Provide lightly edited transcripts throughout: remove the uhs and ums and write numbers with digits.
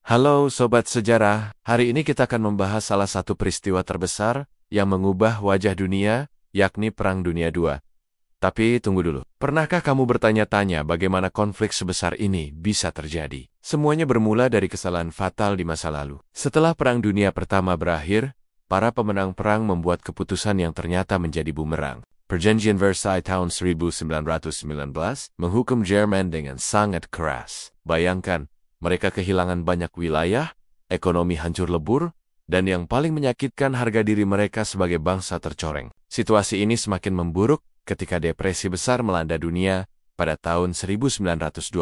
Halo Sobat Sejarah, hari ini kita akan membahas salah satu peristiwa terbesar yang mengubah wajah dunia, yakni Perang Dunia II. Tapi tunggu dulu, pernahkah kamu bertanya-tanya bagaimana konflik sebesar ini bisa terjadi? Semuanya bermula dari kesalahan fatal di masa lalu. Setelah Perang Dunia Pertama berakhir, para pemenang perang membuat keputusan yang ternyata menjadi bumerang. Perjanjian Versailles tahun 1919 menghukum Jerman dengan sangat keras. Bayangkan, mereka kehilangan banyak wilayah, ekonomi hancur lebur, dan yang paling menyakitkan harga diri mereka sebagai bangsa tercoreng. Situasi ini semakin memburuk ketika depresi besar melanda dunia pada tahun 1929.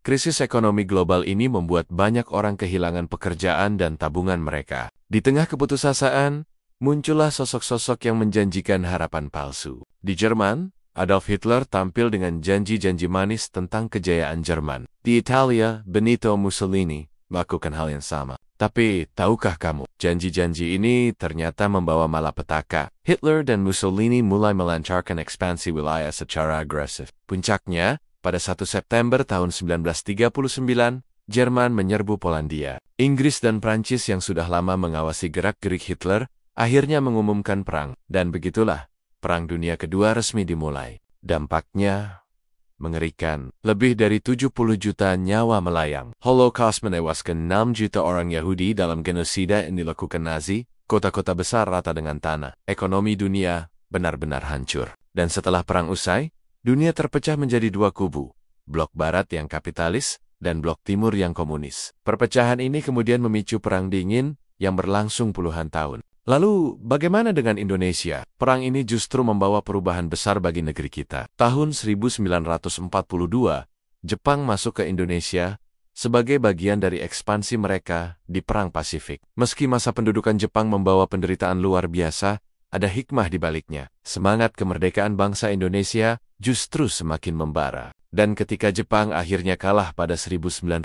Krisis ekonomi global ini membuat banyak orang kehilangan pekerjaan dan tabungan mereka. Di tengah keputusasaan, muncullah sosok-sosok yang menjanjikan harapan palsu. Di Jerman, Adolf Hitler tampil dengan janji-janji manis tentang kejayaan Jerman. Di Italia, Benito Mussolini melakukan hal yang sama. Tapi, tahukah kamu, janji-janji ini ternyata membawa malapetaka. Hitler dan Mussolini mulai melancarkan ekspansi wilayah secara agresif. Puncaknya, pada 1 September tahun 1939, Jerman menyerbu Polandia. Inggris dan Prancis yang sudah lama mengawasi gerak-gerik Hitler, akhirnya mengumumkan perang. Dan begitulah, Perang Dunia Kedua resmi dimulai. Dampaknya mengerikan. Lebih dari 70 juta nyawa melayang. Holocaust menewaskan 6 juta orang Yahudi dalam genosida yang dilakukan Nazi. Kota-kota besar rata dengan tanah. Ekonomi dunia benar-benar hancur. Dan setelah perang usai, dunia terpecah menjadi dua kubu. Blok Barat yang kapitalis dan Blok Timur yang komunis. Perpecahan ini kemudian memicu Perang Dingin yang berlangsung puluhan tahun. Lalu, bagaimana dengan Indonesia? Perang ini justru membawa perubahan besar bagi negeri kita. Tahun 1942, Jepang masuk ke Indonesia sebagai bagian dari ekspansi mereka di Perang Pasifik. Meski masa pendudukan Jepang membawa penderitaan luar biasa, ada hikmah di baliknya. Semangat kemerdekaan bangsa Indonesia justru semakin membara. Dan ketika Jepang akhirnya kalah pada 1945,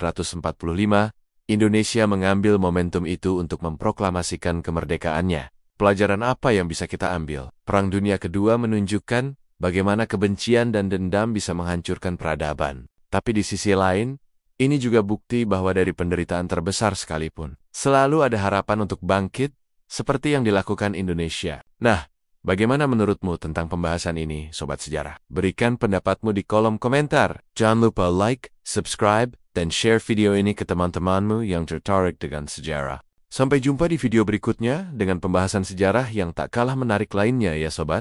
Indonesia mengambil momentum itu untuk memproklamasikan kemerdekaannya. Pelajaran apa yang bisa kita ambil? Perang Dunia Kedua menunjukkan bagaimana kebencian dan dendam bisa menghancurkan peradaban. Tapi di sisi lain, ini juga bukti bahwa dari penderitaan terbesar sekalipun, selalu ada harapan untuk bangkit, seperti yang dilakukan Indonesia. Nah, bagaimana menurutmu tentang pembahasan ini, Sobat Sejarah? Berikan pendapatmu di kolom komentar. Jangan lupa like, subscribe, dan share video ini ke teman-temanmu yang tertarik dengan sejarah. Sampai jumpa di video berikutnya dengan pembahasan sejarah yang tak kalah menarik lainnya ya Sobat.